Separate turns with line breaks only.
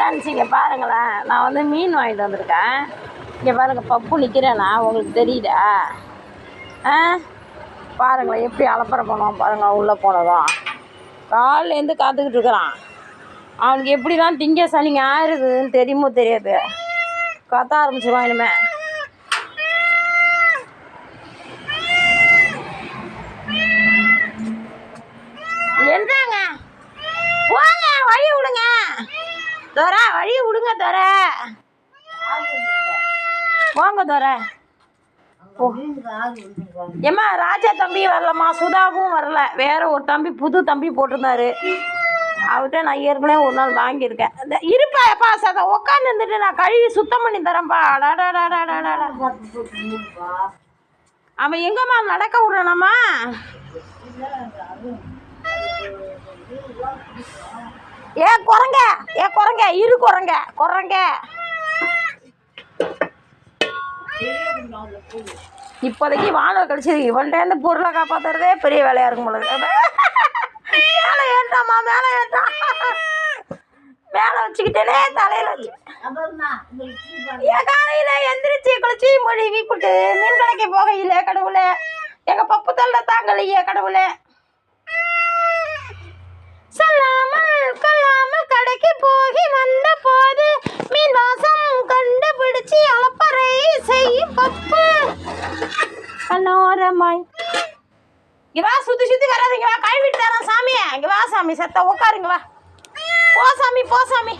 Friends இங்கே பாருங்களேன், நான் வந்து மீன் வாங்கிட்டு வந்திருக்கேன். இங்கே பாருங்கள், பப்பு நிற்கிறேன்னா உங்களுக்கு தெரியுதா? பாருங்களேன் எப்படி அலப்பறை பண்ணுவான் பாருங்கள். உள்ளே போனதும் காலிலேருந்து காத்துக்கிட்டு இருக்கிறான். அவனுக்கு எப்படி தான் திங்க சனிங்க ஆயிடுதுன்னு தெரியுமோ தெரியாது. கத்த ஆரம்பிச்சிருவான் இனிமே. என்னங்க போங்க, வழி விடுங்க தோற, வழி விடுங்க தோற, போங்க தோற. ஏம்மா ராஜா தம்பி வரலம்மா, சுதாவும் வரல, வேற ஒரு தம்பி புது தம்பி போட்டிருந்தாரு. அவர்கிட்ட நான் ஏற்கனவே ஒரு நாள் வாங்கியிருக்கேன். இருப்பா எப்பா சதா உட்காந்து இருந்துட்டு நான் கழுவி சுத்தம் பண்ணி தரேன்ப்பா. அவன் எங்கம்மா நடக்க விடணும்மா? குரங்க குரங்க இரு குரங்க குரங்க. இப்போதைக்கு வானல் கழிச்சு இவன்கிட்ட பொருளை காப்பாத்துறதே பெரிய வேலையா இருக்கும் போல. மேலே ஏற்றாமா, மேலே ஏற்றா, மேலே வச்சுக்கிட்டேனே தலையில வச்சு. காலையில எந்திரிச்சு குளிச்சு மொழி வீப்பிட்டு மீன் கடைக்கு போகையில கடவுளே, எங்க பப்பு தள்ள தாங்கலையே கடவுளே. சொல்லாமல் கொல்லாமல் கடைக்கு போகி வந்த போது மீன் வாசம் கண்டுபிடிச்சி அலப்பறை செய்யும் பப்பு கண்ணோரமாய். இங்க வா, சுத்தி சுத்தி வராதிங்க, வா கை விட்டு தரேன் சாமி. இங்க வா சாமி, செத்த உட்காருங்க, வா. போ சாமி, போ சாமி.